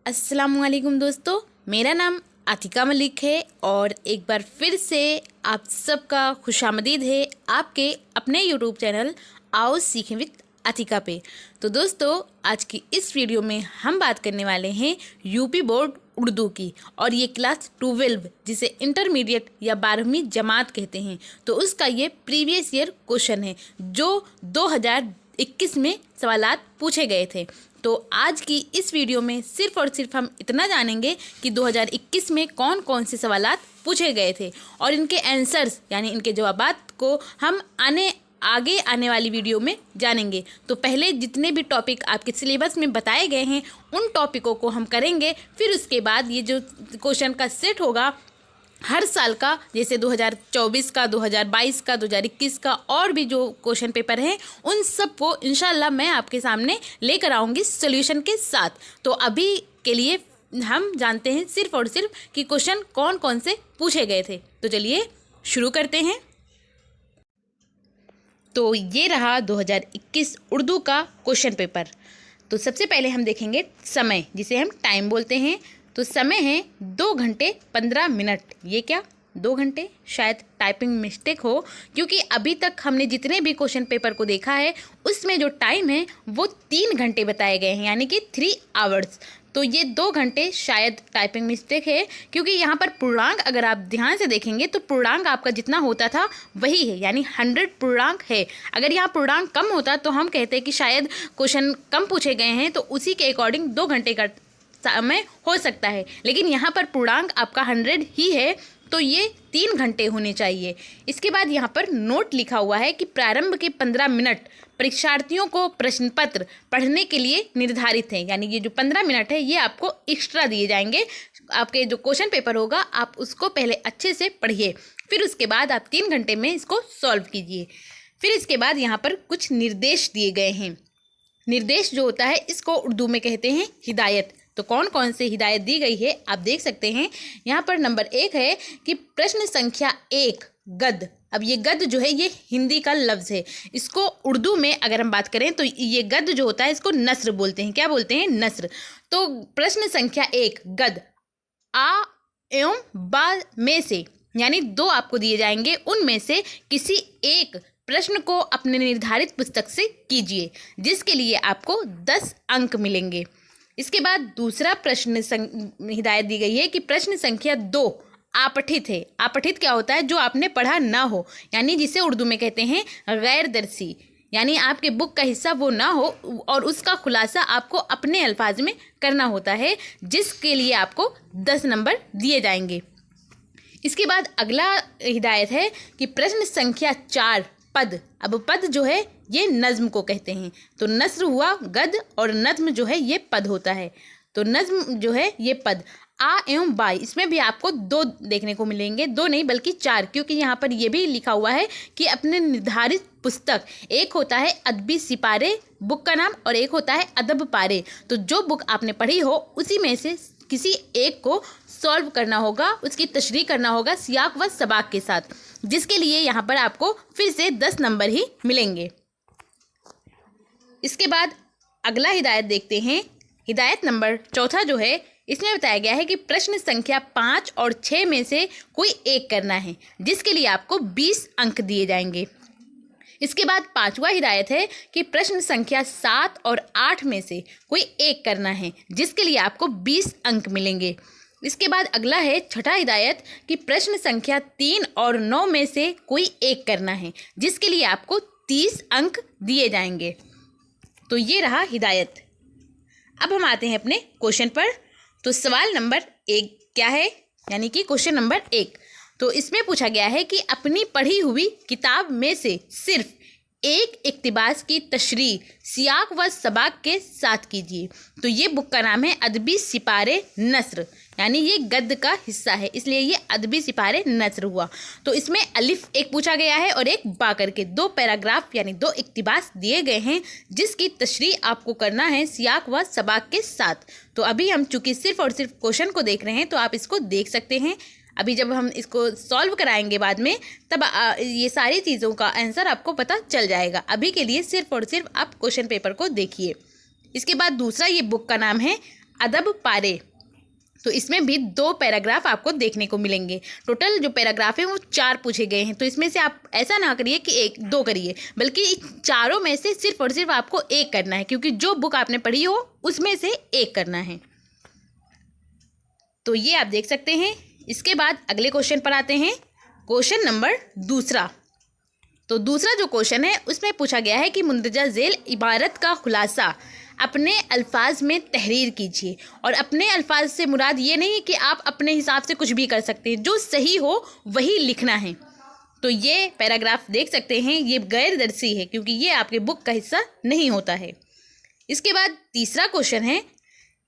अस्सलामुअलैकुम दोस्तों, मेरा नाम आतिका मलिक है और एक बार फिर से आप सबका खुशामदीद है आपके अपने यूट्यूब चैनल आओ सीखें विद आतिका पे। तो दोस्तों, आज की इस वीडियो में हम बात करने वाले हैं यूपी बोर्ड उर्दू की, और ये क्लास 12 जिसे इंटरमीडिएट या 12वीं जमात कहते हैं, तो उसका ये प्रीवियस ईयर क्वेश्चन है जो 2021 में सवालात पूछे गए थे। तो आज की इस वीडियो में सिर्फ और सिर्फ हम इतना जानेंगे कि 2021 में कौन कौन से सवालात पूछे गए थे और इनके आंसर्स यानी इनके जवाबात को हम आगे आने वाली वीडियो में जानेंगे। तो पहले जितने भी टॉपिक आपके सिलेबस में बताए गए हैं उन टॉपिकों को हम करेंगे, फिर उसके बाद ये जो क्वेश्चन का सेट होगा हर साल का, जैसे 2024 का, 2022 का, 2021 का और भी जो क्वेश्चन पेपर हैं उन सब को इंशाल्लाह मैं आपके सामने लेकर आऊँगी सॉल्यूशन के साथ। तो अभी के लिए हम जानते हैं सिर्फ और सिर्फ कि क्वेश्चन कौन कौन से पूछे गए थे। तो चलिए शुरू करते हैं। तो ये रहा 2021 उर्दू का क्वेश्चन पेपर। तो सबसे पहले हम देखेंगे समय, जिसे हम टाइम बोलते हैं। तो समय है 2 घंटे 15 मिनट। ये क्या 2 घंटे? शायद टाइपिंग मिस्टेक हो, क्योंकि अभी तक हमने जितने भी क्वेश्चन पेपर को देखा है उसमें जो टाइम है वो 3 घंटे बताए गए हैं, यानी कि 3 आवर्स। तो ये 2 घंटे शायद टाइपिंग मिस्टेक है, क्योंकि यहाँ पर पूर्णांक अगर आप ध्यान से देखेंगे तो पूर्णांक आपका जितना होता था वही है, यानी 100 पूर्णांक है। अगर यहाँ पूर्णांक कम होता तो हम कहते कि शायद क्वेश्चन कम पूछे गए हैं, तो उसी के अकॉर्डिंग 2 घंटे का समय हो सकता है, लेकिन यहाँ पर पूर्णांक आपका 100 ही है, तो ये 3 घंटे होने चाहिए। इसके बाद यहाँ पर नोट लिखा हुआ है कि प्रारंभ के 15 मिनट परीक्षार्थियों को प्रश्न पत्र पढ़ने के लिए निर्धारित हैं, यानी ये जो 15 मिनट है ये आपको एक्स्ट्रा दिए जाएंगे। आपके जो क्वेश्चन पेपर होगा आप उसको पहले अच्छे से पढ़िए, फिर उसके बाद आप 3 घंटे में इसको सॉल्व कीजिए। फिर इसके बाद यहाँ पर कुछ निर्देश दिए गए हैं। निर्देश जो होता है इसको उर्दू में कहते हैं हिदायत। तो कौन कौन से हिदायत दी गई है आप देख सकते हैं। यहाँ पर नंबर 1 है कि प्रश्न संख्या 1 गद्य। अब ये गद्य जो है ये हिंदी का लफ्ज़ है, इसको उर्दू में अगर हम बात करें तो ये गद्य जो होता है इसको नस्र बोलते हैं। क्या बोलते हैं? नस्र। तो प्रश्न संख्या 1 गद्य आ एवं बा में से, यानी 2 आपको दिए जाएंगे, उनमें से किसी एक प्रश्न को अपने निर्धारित पुस्तक से कीजिए, जिसके लिए आपको 10 अंक मिलेंगे। इसके बाद दूसरा प्रश्न हिदायत दी गई है कि प्रश्न संख्या 2 आपठित है। आपठित क्या होता है? जो आपने पढ़ा ना हो, यानी जिसे उर्दू में कहते हैं गैर दरसी, यानी आपके बुक का हिस्सा वो ना हो और उसका खुलासा आपको अपने अल्फाज में करना होता है, जिसके लिए आपको 10 नंबर दिए जाएंगे। इसके बाद अगला हिदायत है कि प्रश्न संख्या 4 पद। अब पद जो है ये नज्म को कहते हैं। तो नस्र हुआ गद्य और नज्म जो है ये पद होता है। तो नज्म जो है ये पद आ एवं बाई, इसमें भी आपको 2 देखने को मिलेंगे, 2 नहीं बल्कि 4, क्योंकि यहाँ पर ये भी लिखा हुआ है कि अपने निर्धारित पुस्तक, एक होता है अदबी सिपारे बुक का नाम और एक होता है अदब पारे। तो जो बुक आपने पढ़ी हो उसी में से किसी एक को सॉल्व करना होगा, उसकी तशरीह करना होगा सियाक व सबाक के साथ, जिसके लिए यहाँ पर आपको फिर से 10 नंबर ही मिलेंगे। इसके बाद अगला हिदायत देखते हैं। हिदायत नंबर 4 जो है इसमें बताया गया है कि प्रश्न संख्या 5 और 6 में से कोई एक करना है, जिसके लिए आपको 20 अंक दिए जाएंगे। इसके बाद 5वां हिदायत है कि प्रश्न संख्या 7 और 8 में से कोई एक करना है, जिसके लिए आपको 20 अंक मिलेंगे। इसके बाद अगला है 6ठा हिदायत कि प्रश्न संख्या 3 और 9 में से कोई एक करना है, जिसके लिए आपको 30 अंक दिए जाएंगे। तो ये रहा हिदायत। अब हम आते हैं अपने क्वेश्चन पर। तो सवाल नंबर 1 क्या है, यानी कि क्वेश्चन नंबर 1। तो इसमें पूछा गया है कि अपनी पढ़ी हुई किताब में से सिर्फ एक इक्तिबास की तशरीह सियाक व सबाक के साथ कीजिए। तो ये बुक का नाम है अदबी सिपारे नस्र, यानी ये गद्य का हिस्सा है, इसलिए ये अदबी सिपारे नस्र हुआ। तो इसमें अलिफ एक पूछा गया है और एक बा करके 2 पैराग्राफ यानी 2 इक्तिबास दिए गए हैं, जिसकी तशरीह आपको करना है सियाक व सबाक के साथ। तो अभी हम चूँकि सिर्फ और सिर्फ क्वेश्चन को देख रहे हैं तो आप इसको देख सकते हैं। अभी जब हम इसको सॉल्व कराएंगे बाद में, तब ये सारी चीज़ों का आंसर आपको पता चल जाएगा। अभी के लिए सिर्फ और सिर्फ आप क्वेश्चन पेपर को देखिए। इसके बाद दूसरा ये बुक का नाम है अदब पारे। तो इसमें भी 2 पैराग्राफ आपको देखने को मिलेंगे। टोटल जो पैराग्राफ है वो 4 पूछे गए हैं। तो इसमें से आप ऐसा ना करिए कि 1-2 करिए, बल्कि चारों में से सिर्फ और सिर्फ आपको एक करना है, क्योंकि जो बुक आपने पढ़ी हो उसमें से एक करना है। तो ये आप देख सकते हैं। इसके बाद अगले क्वेश्चन पर आते हैं, क्वेश्चन नंबर दूसरा। तो दूसरा जो क्वेश्चन है उसमें पूछा गया है कि मुंदरजा झेल इबारत का खुलासा अपने अल्फाज में तहरीर कीजिए। और अपने अल्फाज से मुराद ये नहीं कि आप अपने हिसाब से कुछ भी कर सकते हैं, जो सही हो वही लिखना है। तो ये पैराग्राफ देख सकते हैं, ये गैर दर्सी है क्योंकि ये आपके बुक का हिस्सा नहीं होता है। इसके बाद तीसरा क्वेश्चन है,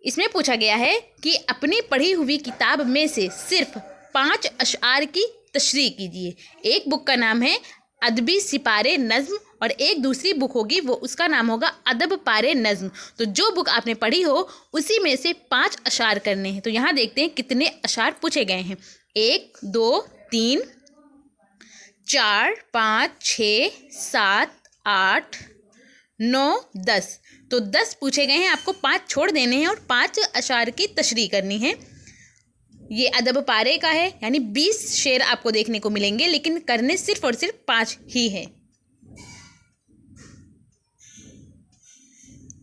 इसमें पूछा गया है कि अपनी पढ़ी हुई किताब में से सिर्फ 5 अशआर की तशरीह कीजिए। एक बुक का नाम है अदबी सिपारे नज़्म और एक दूसरी बुक होगी वो उसका नाम होगा अदब पारे नज़्म। तो जो बुक आपने पढ़ी हो उसी में से 5 अशार करने हैं। तो यहाँ देखते हैं कितने अशार पूछे गए हैं। 1 2 3 4 5 6 7 8 9 10। तो 10 पूछे गए हैं, आपको 5 छोड़ देने हैं और 5 अशार की तशरीह करनी है। ये अदब पारे का है, यानी 20 शेर आपको देखने को मिलेंगे, लेकिन करने सिर्फ और सिर्फ 5 ही है।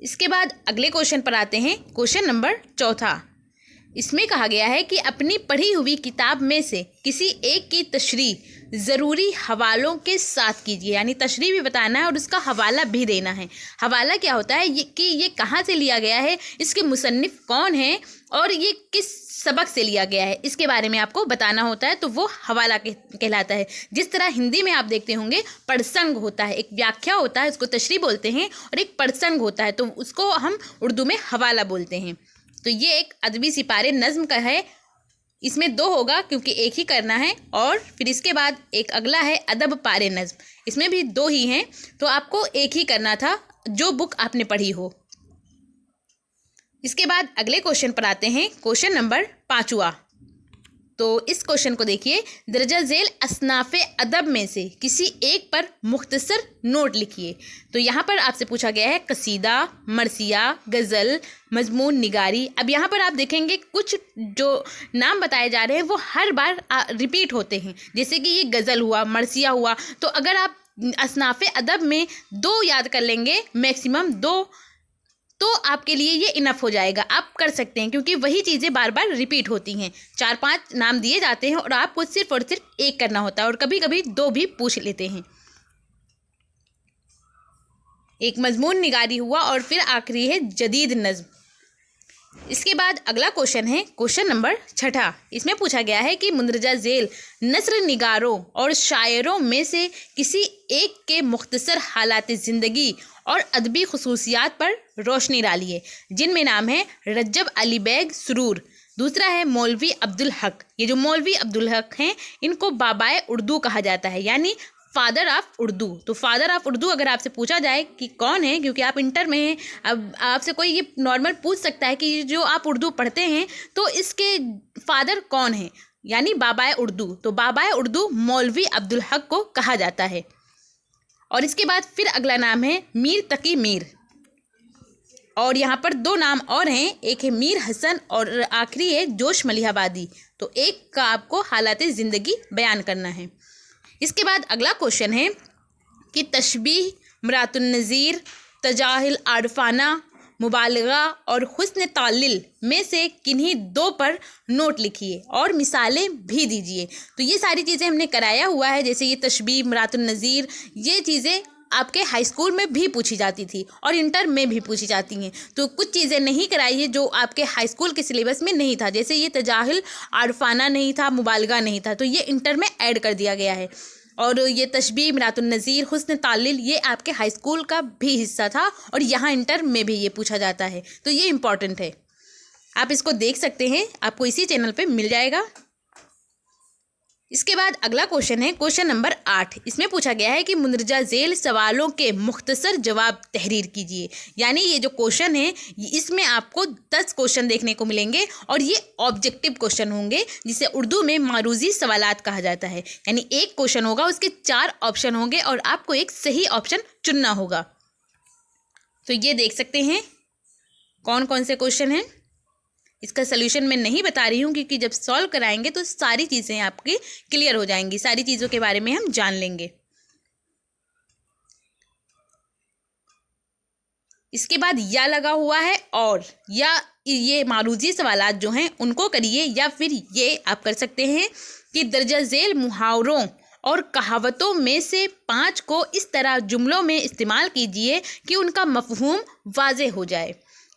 इसके बाद अगले क्वेश्चन पर आते हैं, क्वेश्चन नंबर चौथा। इसमें कहा गया है कि अपनी पढ़ी हुई किताब में से किसी एक की तशरीह ज़रूरी हवालों के साथ कीजिए। यानी तशरीह भी बताना है और उसका हवाला भी देना है। हवाला क्या होता है कि ये कहाँ से लिया गया है, इसके मुसन्निफ़ कौन है और ये किस सबक से लिया गया है, इसके बारे में आपको बताना होता है। तो वो हवाला कहलाता है। जिस तरह हिंदी में आप देखते होंगे प्रसंग होता है, एक व्याख्या होता है, उसको तशरीह बोलते हैं, और एक प्रसंग होता है तो उसको हम उर्दू में हवाला बोलते हैं। तो ये एक अदबी सिपारे नज़्म का है। इसमें 2 होगा क्योंकि एक ही करना है। और फिर इसके बाद एक अगला है अदब पारे नज़्म, इसमें भी 2 ही हैं। तो आपको एक ही करना था जो बुक आपने पढ़ी हो। इसके बाद अगले क्वेश्चन पर आते हैं, क्वेश्चन नंबर 5वां। तो इस क्वेश्चन को देखिए, दर्जा झेल असनाफ़े अदब में से किसी एक पर मुख्तसर नोट लिखिए। तो यहाँ पर आपसे पूछा गया है कसीदा, मरसिया, गज़ल, मजमून निगारी। अब यहाँ पर आप देखेंगे कुछ जो नाम बताए जा रहे हैं वो हर बार रिपीट होते हैं। जैसे कि ये गज़ल हुआ, मरसिया हुआ। तो अगर आप असनाफ़े अदब में 2 याद कर लेंगे, मैक्सिमम 2, तो आपके लिए ये इनफ हो जाएगा। आप कर सकते हैं क्योंकि वही चीज़ें बार बार रिपीट होती हैं। 4-5 नाम दिए जाते हैं और आपको सिर्फ और सिर्फ एक करना होता है, और कभी कभी 2 भी पूछ लेते हैं। एक मजमून निगारी हुआ और फिर आखिरी है जदीद नज़्म। इसके बाद अगला क्वेश्चन है, क्वेश्चन नंबर 6। इसमें पूछा गया है कि मुंदरजा झेल नस्र निगारों और शायरों में से किसी एक के मुख्तसर हालात ज़िंदगी और अदबी खसूसियात पर रोशनी डालिए, जिनमें नाम है रज्जब अली बेग सुरूर, दूसरा है मौलवी अब्दुल हक। ये जो मौलवी अब्दुल हक हैं इनको बाबाए उर्दू कहा जाता है, यानी फादर ऑफ उर्दू। तो फादर ऑफ उर्दू अगर आपसे पूछा जाए कि कौन है, क्योंकि आप इंटर में हैं, अब आपसे कोई ये नॉर्मल पूछ सकता है कि जो आप उर्दू पढ़ते हैं तो इसके फादर कौन है, यानी बाबाए उर्दू। तो बाबाए उर्दू मौलवी अब्दुल हक को कहा जाता है। और इसके बाद फिर अगला नाम है मीर तकी मीर, और यहाँ पर 2 नाम और हैं, एक है मीर हसन और आखिरी है जोश मलिहाबादी। तो एक का आपको हालात ज़िंदगी बयान करना है। इसके बाद अगला क्वेश्चन है कि तशबीह, मरातुन नज़ीर, तजाहिल आरफाना, मुबालगा और हुस्न तालिल में से किन्हीं 2 पर नोट लिखिए और मिसालें भी दीजिए। तो ये सारी चीज़ें हमने कराया हुआ है, जैसे ये तशबीह, मरातुन नज़ीर, ये चीज़ें आपके हाई स्कूल में भी पूछी जाती थी और इंटर में भी पूछी जाती हैं। तो कुछ चीज़ें नहीं कराई है जो आपके हाई स्कूल के सिलेबस में नहीं था, जैसे ये तजाहिल आरफाना नहीं था, मुबालगा नहीं था, तो ये इंटर में ऐड कर दिया गया है। और ये तशबीह, मरातुन नज़ीर, हुस्न तालिल, ये आपके हाई स्कूल का भी हिस्सा था और यहाँ इंटर में भी ये पूछा जाता है। तो ये इम्पॉर्टेंट है, आप इसको देख सकते हैं, आपको इसी चैनल पे मिल जाएगा। इसके बाद अगला क्वेश्चन है, क्वेश्चन नंबर 8। इसमें पूछा गया है कि मुंदरजा झेल सवालों के मुख्तसर जवाब तहरीर कीजिए। यानी ये जो क्वेश्चन है इसमें आपको 10 क्वेश्चन देखने को मिलेंगे और ये ऑब्जेक्टिव क्वेश्चन होंगे, जिसे उर्दू में मारूजी सवालात कहा जाता है। यानी एक क्वेश्चन होगा, उसके 4 ऑप्शन होंगे और आपको एक सही ऑप्शन चुनना होगा। तो ये देख सकते हैं कौन कौन से क्वेश्चन हैं। इसका सलूशन मैं नहीं बता रही हूँ, क्योंकि जब सॉल्व कराएंगे तो सारी चीज़ें आपकी क्लियर हो जाएंगी, सारी चीज़ों के बारे में हम जान लेंगे। इसके बाद या लगा हुआ है और, या ये मारूजी सवालात जो हैं उनको करिए, या फिर ये आप कर सकते हैं कि दर्जा झेल मुहावरों और कहावतों में से 5 को इस तरह जुमलों में इस्तेमाल कीजिए कि उनका मफहूम वाज़ेह हो जाए।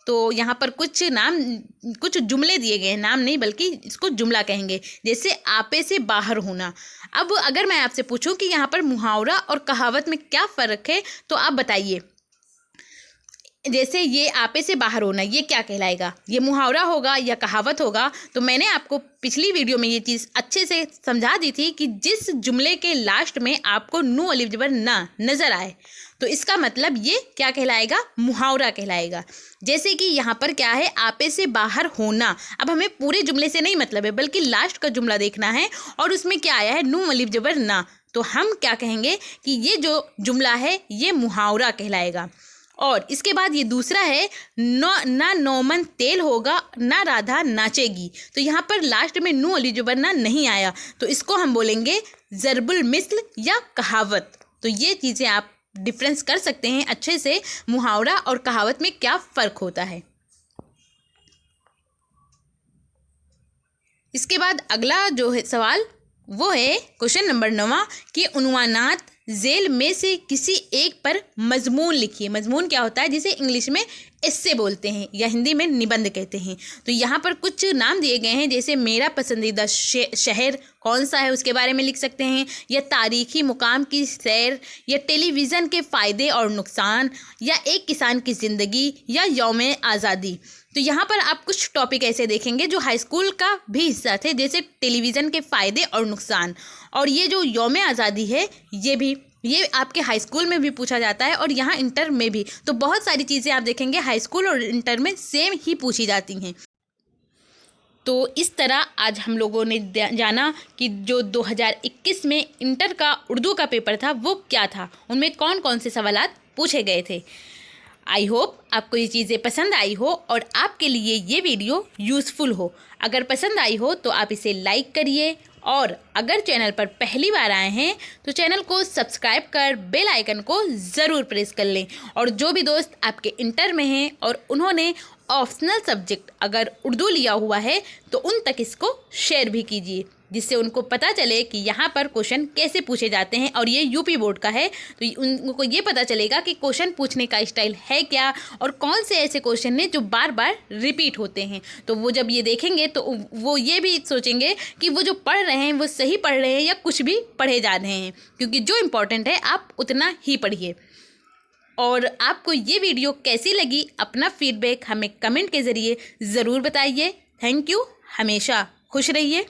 तो यहाँ पर कुछ जुमले दिए गए हैं, नाम नहीं बल्कि इसको जुमला कहेंगे, जैसे आपे से बाहर होना। अब अगर मैं आपसे पूछूं कि यहाँ पर मुहावरा और कहावत में क्या फ़र्क है, तो आप बताइए। जैसे ये आपे से बाहर होना, ये क्या कहलाएगा? ये मुहावरा होगा या कहावत होगा? तो मैंने आपको पिछली वीडियो में ये चीज़ अच्छे से समझा दी थी कि जिस जुमले के लास्ट में आपको नू अलिफ जबर ना नज़र आए, तो इसका मतलब ये क्या कहलाएगा? मुहावरा कहलाएगा। जैसे कि यहाँ पर क्या है, आपे से बाहर होना। अब हमें पूरे जुमले से नहीं मतलब है, बल्कि लास्ट का जुमला देखना है, और उसमें क्या आया है? नू अलिफ जबर ना। तो हम क्या कहेंगे कि ये जो जुमला है ये मुहावरा कहलाएगा। और इसके बाद ये दूसरा है, ना नौमन तेल होगा ना राधा नाचेगी। तो यहाँ पर लास्ट में नू अली जुबर ना नहीं आया, तो इसको हम बोलेंगे ज़रबुल मिस्ल या कहावत। तो ये चीज़ें आप डिफरेंस कर सकते हैं अच्छे से, मुहावरा और कहावत में क्या फ़र्क होता है। इसके बाद अगला जो है सवाल वो है क्वेश्चन नंबर 9 कि उन्वानात झेल में से किसी एक पर मजमून लिखिए। मजमून क्या होता है? जिसे इंग्लिश में एस्से बोलते हैं या हिंदी में निबंध कहते हैं। तो यहाँ पर कुछ नाम दिए गए हैं, जैसे मेरा पसंदीदा शहर कौन सा है उसके बारे में लिख सकते हैं, या तारीखी मुकाम की सैर, या टेलीविज़न के फ़ायदे और नुकसान, या एक किसान की ज़िंदगी, या यौम आज़ादी। तो यहाँ पर आप कुछ टॉपिक ऐसे देखेंगे जो हाई स्कूल का भी हिस्सा थे, जैसे टेलीविज़न के फ़ायदे और नुकसान, और ये जो यौम आज़ादी है ये आपके हाई स्कूल में भी पूछा जाता है और यहाँ इंटर में भी। तो बहुत सारी चीज़ें आप देखेंगे हाई स्कूल और इंटर में सेम ही पूछी जाती हैं। तो इस तरह आज हम लोगों ने जाना कि जो 2021 में इंटर का उर्दू का पेपर था वो क्या था, उनमें कौन कौन से सवालात पूछे गए थे। आई होप आपको ये चीज़ें पसंद आई हो और आपके लिए ये वीडियो यूज़फुल हो। अगर पसंद आई हो तो आप इसे लाइक करिए, और अगर चैनल पर पहली बार आए हैं तो चैनल को सब्सक्राइब कर बेल आइकन को ज़रूर प्रेस कर लें। और जो भी दोस्त आपके इंटर में हैं और उन्होंने ऑप्शनल सब्जेक्ट अगर उर्दू लिया हुआ है तो उन तक इसको शेयर भी कीजिए, जिससे उनको पता चले कि यहाँ पर क्वेश्चन कैसे पूछे जाते हैं। और ये यूपी बोर्ड का है तो उनको ये पता चलेगा कि क्वेश्चन पूछने का स्टाइल है क्या, और कौन से ऐसे क्वेश्चन हैं जो बार बार रिपीट होते हैं। तो वो जब ये देखेंगे तो वो ये भी सोचेंगे कि वो जो पढ़ रहे हैं वो सही पढ़ रहे हैं या कुछ भी पढ़े जा रहे हैं, क्योंकि जो इम्पोर्टेंट है आप उतना ही पढ़िए। और आपको ये वीडियो कैसी लगी, अपना फीडबैक हमें कमेंट के ज़रिए ज़रूर बताइए। Thank you. हमेशा खुश रहिए।